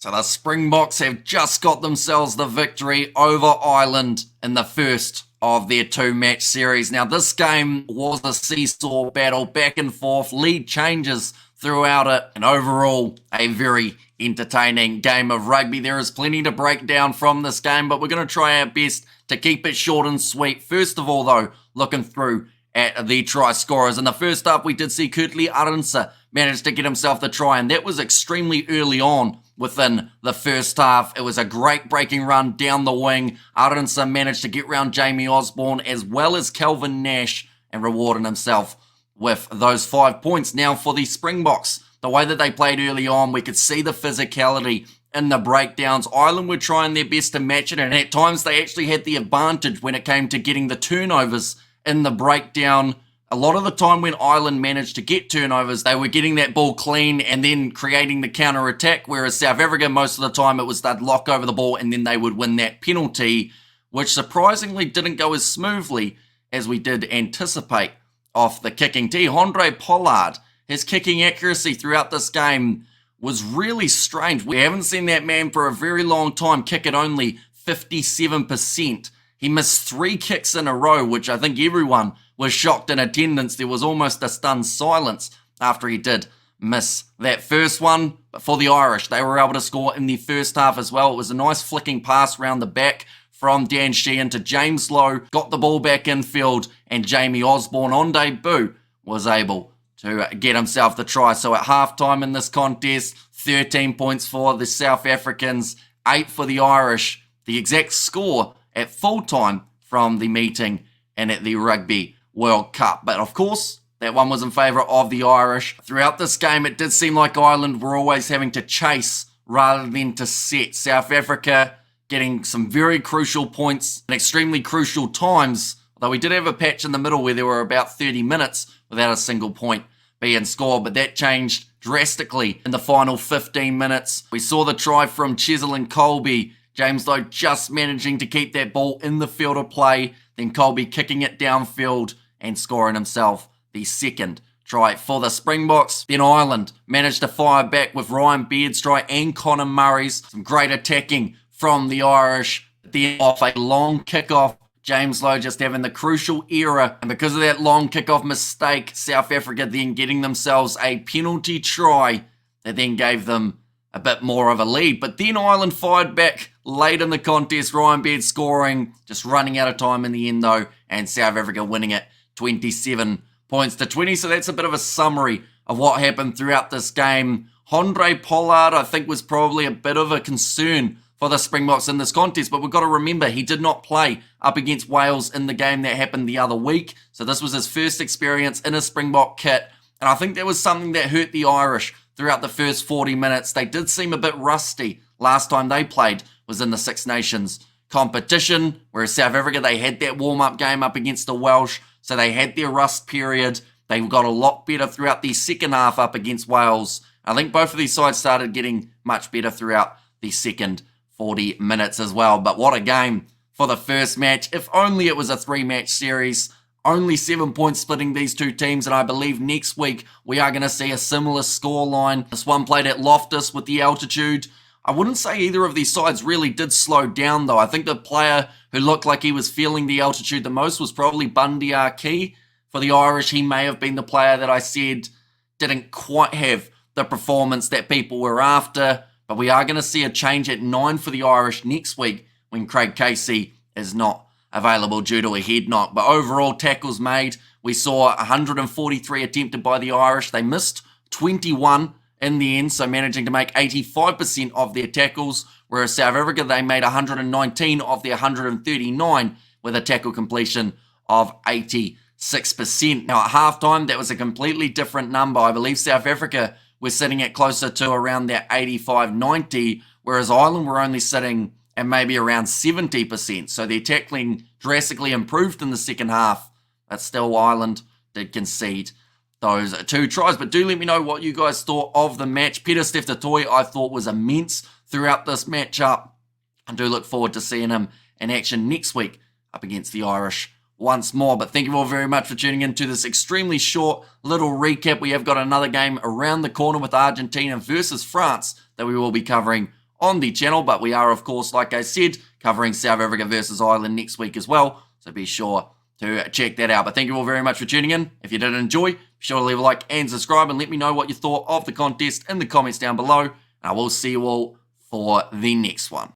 So the Springboks have just got themselves the victory over Ireland in the first of their two-match series. Now, this game was a seesaw battle, back and forth, lead changes throughout it, and overall, a very entertaining game of rugby. There is plenty to break down from this game, but we're going to try our best to keep it short and sweet. First of all, though, looking through at the try scorers. In the first half, we did see Kurtley Arendse manage to get himself the try, and that was extremely early on within the first half. It was a great breaking run down the wing. Arendse managed to get round Jamie Osborne as well as Kelvin Nash and rewarded himself with those 5 points. Now for the Springboks, the way that they played early on, we could see the physicality in the breakdowns. Ireland were trying their best to match it, and at times they actually had the advantage when it came to getting the turnovers in the breakdown. A lot of the time when Ireland managed to get turnovers, they were getting that ball clean and then creating the counter-attack, whereas South Africa, most of the time, it was they'd lock over the ball and then they would win that penalty, which surprisingly didn't go as smoothly as we did anticipate off the kicking tee. Handré Pollard, his kicking accuracy throughout this game was really strange. We haven't seen that man for a very long time kick at only 57%. He missed 3 kicks in a row, which I think everyone was shocked in attendance. There was almost a stunned silence after he did miss that first one. But for the Irish, they were able to score in the first half as well. It was a nice flicking pass round the back from Dan Sheehan to James Lowe, got the ball back infield, and Jamie Osborne on debut was able to get himself the try. So at halftime in this contest, 13 points for the South Africans, 8 for the Irish. The exact score at full time from the meeting and at the Rugby World Cup. But of course, that one was in favour of the Irish. Throughout this game, it did seem like Ireland were always having to chase rather than to set. South Africa getting some very crucial points and extremely crucial times, although we did have a patch in the middle where there were about 30 minutes without a single point being scored, but that changed drastically in the final 15 minutes. We saw the try from Chesil and Colby. James Lowe just managing to keep that ball in the field of play, then Colby kicking it downfield and scoring himself the second try for the Springboks. Then Ireland managed to fire back with Ryan Beard's try and Conor Murray's. Some great attacking from the Irish. Then off a long kickoff, James Lowe just having the crucial error, and because of that long kickoff mistake, South Africa then getting themselves a penalty try that then gave them a bit more of a lead. But then Ireland fired back late in the contest, Ryan Beard scoring, just running out of time in the end though, and South Africa winning it 27 points to 20. So that's a bit of a summary of what happened throughout this game. Handré Pollard, I think, was probably a bit of a concern for the Springboks in this contest, but we've got to remember he did not play up against Wales in the game that happened the other week. So this was his first experience in a Springbok kit, and I think that was something that hurt the Irish throughout the first 40 minutes. They did seem a bit rusty last time they played was in the Six Nations competition, whereas South Africa, they had that warm-up game up against the Welsh, so they had their rust period. They got a lot better throughout the second half up against Wales. I think both of these sides started getting much better throughout the second 40 minutes as well. But what a game for the first match. If only it was a 3-match series. Only 7 points splitting these two teams, and I believe next week we are going to see a similar scoreline. This one played at Loftus with the altitude. I wouldn't say either of these sides really did slow down though. I think the player who looked like he was feeling the altitude the most was probably Bundy Archie. For the Irish, he may have been the player that I said didn't quite have the performance that people were after. But we are going to see a change at 9 for the Irish next week when Craig Casey is not available due to a head knock. But overall tackles made, we saw 143 attempted by the Irish. They missed 21 in the end, so managing to make 85% of their tackles, whereas South Africa, they made 119 of their 139 with a tackle completion of 86%. Now at halftime, that was a completely different number. I believe South Africa were sitting at closer to around that 85-90, whereas Ireland were only sitting at maybe around 70%. So their tackling drastically improved in the second half, but still Ireland did concede those 2 tries. But do let me know what you guys thought of the match. Peter Steph-Toy, I thought, was immense throughout this matchup. I do look forward to seeing him in action next week up against the Irish once more. But thank you all very much for tuning in to this extremely short little recap. We have got another game around the corner with Argentina versus France that we will be covering on the channel. But we are, of course, like I said, covering South Africa versus Ireland next week as well. So be sure to check that out. But thank you all very much for tuning in. If you did enjoy, be sure to leave a like and subscribe and let me know what you thought of the contest in the comments down below. And I will see you all for the next one.